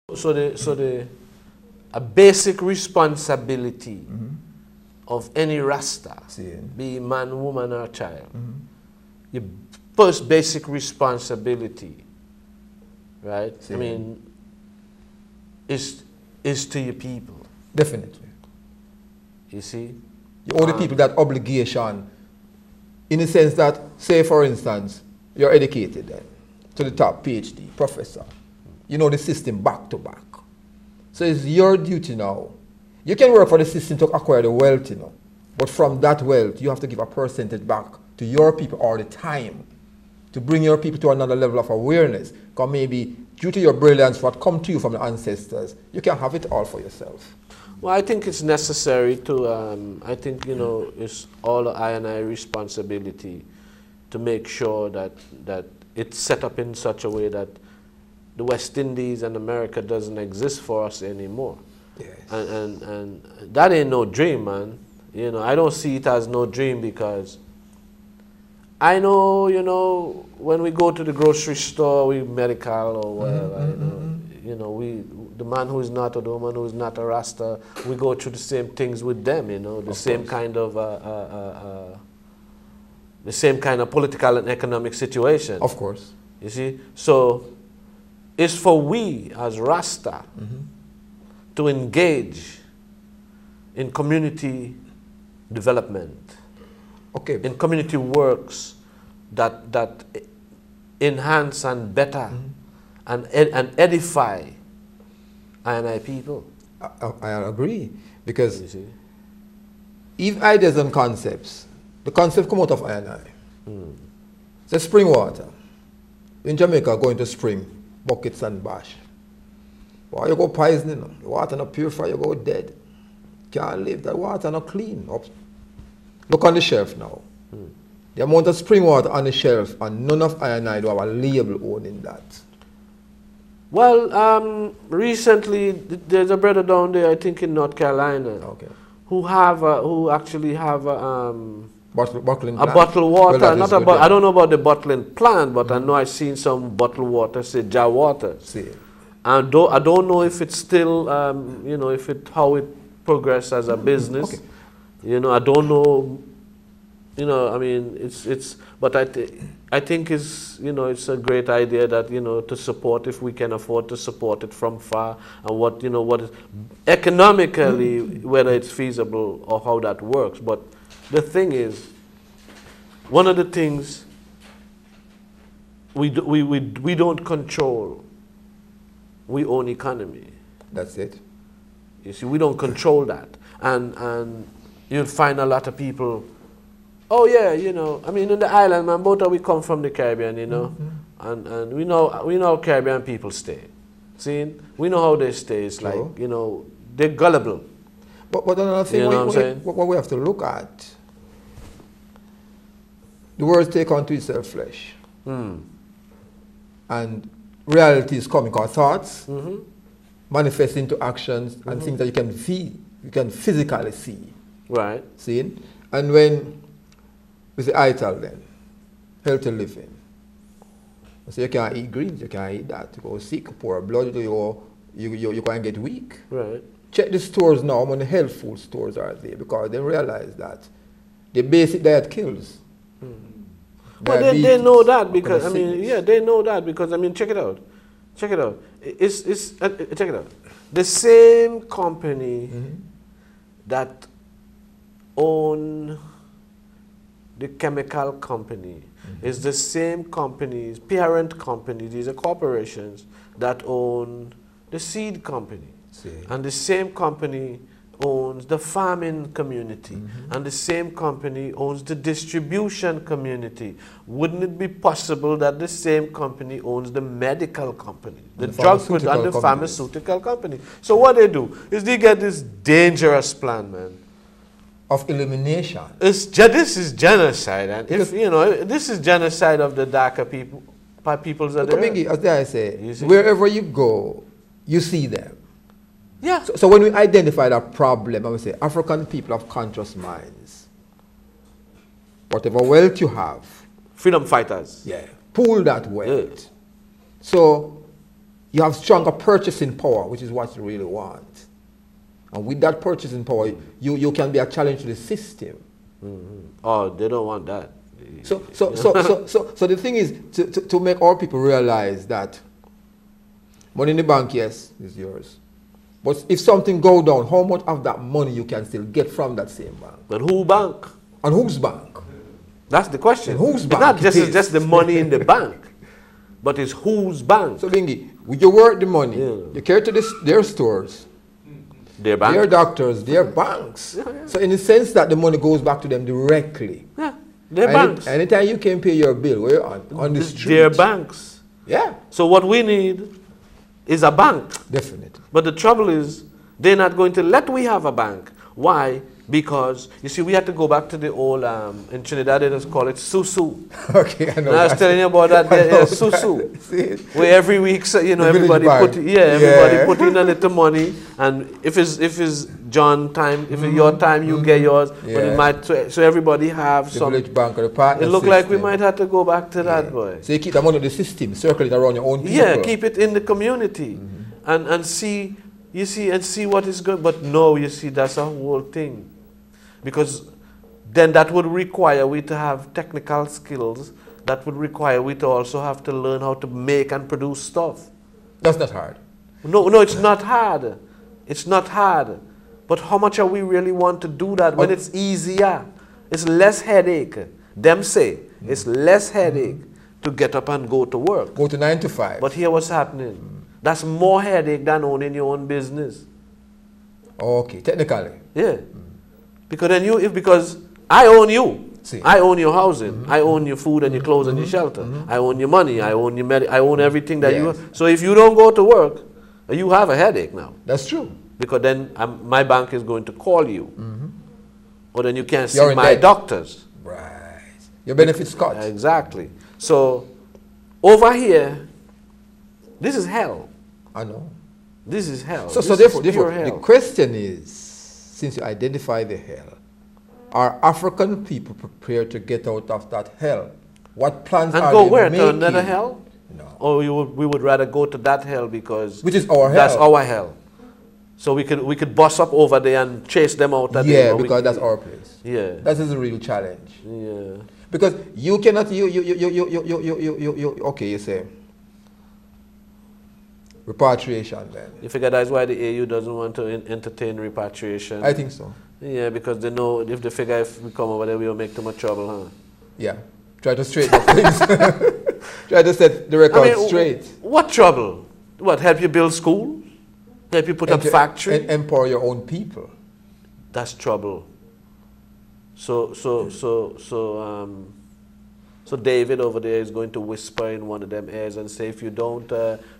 A basic responsibility of any Rasta, be man, woman, or child, your first basic responsibility, right? I mean, is to your people. Definitely. You see? You owe the people that obligation in the sense that, say for instance, you're educated then, to the top, PhD, professor. You know the system back to back. So it's your duty now. You can work for the system to acquire the wealth, you know, but from that wealth, you have to give a percentage back to your people all the time to bring your people to another level of awareness. Because maybe due to your brilliance, what come to you from the ancestors, you can have it all for yourself. Well, I think it's necessary to, I think, you know, it's all I and I responsibility to make sure that it's set up in such a way that the West Indies and America doesn't exist for us anymore. Yes. And that ain't no dream, man. You know, I don't see it as no dream because I know, you know, when we go to the grocery store, we medical or whatever, you know, the man who is not or the woman who is not a Rasta, we go through the same things with them, you know, the same kind of political and economic situation. Of course. You see? So it's for we as Rasta to engage in community development, in community works that enhance and better and edify I people. I agree, because if ideas and concepts, the concept come out of I. Say spring water. In Jamaica, going to spring, buckets and bash. Why you go poisoning? The water not purified, you go dead. Can't live, that water not clean. Look on the shelf now. The amount of spring water on the shelf, and none of I do have a label owning that. Well, recently there's a brother down there, I think in North Carolina, who actually have bottling a bottled water. Well, not about, I don't know about the bottling plant, but I know I've seen some bottled water, say jar water. And I don't know if it's still, you know, how it progresses as a business. You know, I don't know. You know, I mean, but I think it's, you know, it's a great idea that, you know, to support, if we can afford to support it from far, and what, you know, what is economically, whether it's feasible or how that works. But the thing is, one of the things we don't control, we own economy. That's it. You see, we don't control that. And you'll find a lot of people, oh yeah, you know, I mean, in the island, man, both of we come from the Caribbean, you know, and we know Caribbean people stay. See, we know how they stay. It's like, you know, they're gullible. But another thing, you know what I'm saying? What we have to look at, the words take unto itself flesh. And reality is coming, our thoughts manifest into actions and things that you can feel, you can physically see. Right. See? And when we say ITAL then, healthy living. So you can't eat greens, you can't eat that. You go sick, pour blood, you can get weak. Right. Check the stores now, how many health food stores are there, because they realize that the basic diet kills. Well, they know that because, I mean, yeah, they know that because, I mean, check it out. Check it out. Check it out. The same company that own the chemical company is the same companies, parent companies, these are corporations that own the seed company. And the same company owns the farming community, and the same company owns the distribution community. Wouldn't it be possible that the same company owns the medical company, the drug and the pharmaceutical company? So what they do is they get this dangerous plan, man, of elimination. This is genocide, and if you know, this is genocide of the darker peoples of the earth. As I say, wherever you go, you see them. Yeah. So when we identify that problem, I would say African people have conscious minds. Whatever wealth you have, freedom fighters. Yeah. Pool that wealth. So you have stronger purchasing power, which is what you really want. And with that purchasing power, you can be a challenge to the system. Oh, they don't want that. So the thing is to make our people realize that money in the bank, yes, is yours. But if something go down, how much of that money you can still get from that same bank? But who bank? And whose bank? That's the question. And whose it's bank? Not just the money in the bank, but it's whose bank. So Bingi, with your work the money, Yeah. you carry to their stores, Their bank. their doctors, their banks. Yeah. So in the sense that the money goes back to them directly. Yeah, their banks. Anytime you can pay your bill, where on the street. Their banks. Yeah. So what we need is a bank. Definitely. But the trouble is, they're not going to let we have a bank. Why? Because, you see, we had to go back to the old, in Trinidad they just call it susu. Okay, I know. And I was telling you about that, susu. Where every week, so, you know, The everybody village put, bank. everybody put in a little money, and if it's John time, if it's your time, you get yours. But it might, so everybody have the some. village bank or the partner It looked system. like we might have to go back to that, boy. So you keep the money in the system, circle it around your own people. Yeah, keep it in the community, and see, you see, and see what is good. But no, you see, that's a whole thing, because then that would require we to have technical skills. That would require we to also have to learn how to make and produce stuff. That's not hard. No, it's not hard. It's not hard. But how much are we really want to do that when it's easier? It's less headache. Them say it's less headache to get up and go to work. Go to 9 to 5. But here what's happening. That's more headache than owning your own business. Okay, technically. Yeah. Because then because I own you. See. I own your housing. I own your food and your clothes and your shelter. I own your money. I own your I own everything that you have. So if you don't go to work, you have a headache now. That's true. Because then my bank is going to call you. Or then you can't see You're in my debt. doctors. Right. Your benefits cut. Exactly. So over here, this is hell. I know. This is hell. So This therefore, is pure the hell. question is, since you identify the hell, are African people prepared to get out of that hell? What plans And are go they where? making? To another hell? No. Or we would rather go to that hell because Which is our hell. that's our hell. So we could bust up over there and chase them out. Yeah, because that's our place. Yeah. That is a real challenge. Yeah. Because you cannot, okay, you say, repatriation then. You figure that's why the AU doesn't want to entertain repatriation? I think so. Yeah, because they know if they figure if we come over there, we will make too much trouble, huh? Yeah. Try to straighten up things. Try to set the record straight. What trouble? What, help you build schools? Help you put up factories? And empower your own people. That's trouble. So David over there is going to whisper in one of them ears and say, if you don't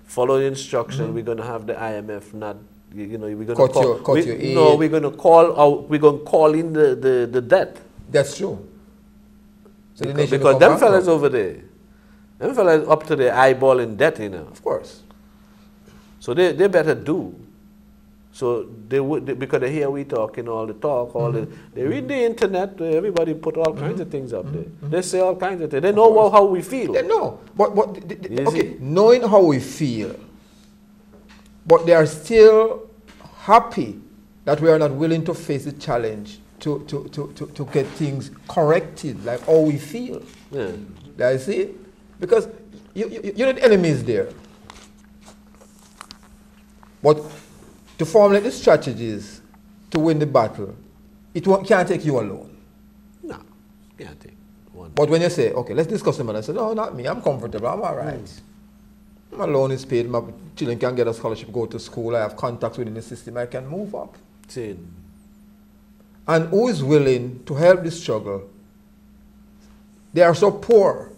follow the instruction, we're going to have the IMF not, you know, we're going to call, your aid. No, we're going to call out, we're going to call in the debt. That's true. So because them fellas over there, them fellas up to their eyeball in debt, you know. Of course. So they better do. So they would, because they hear we talking all the talk, they read the internet, everybody put all kinds of things up there. They say all kinds of things. They know how we feel. They know. But okay, knowing how we feel, but they are still happy that we are not willing to face the challenge to get things corrected, like how we feel. Yeah. I see it? Because you know the enemy is there. But to formulate the strategies to win the battle, can't take you alone. No, can't take one. But when you say, okay, let's discuss the matter, I say, no, not me, I'm comfortable, I'm all right. My loan is paid, my children can get a scholarship, go to school, I have contacts within the system, I can move up. And who is willing to help this struggle? They are so poor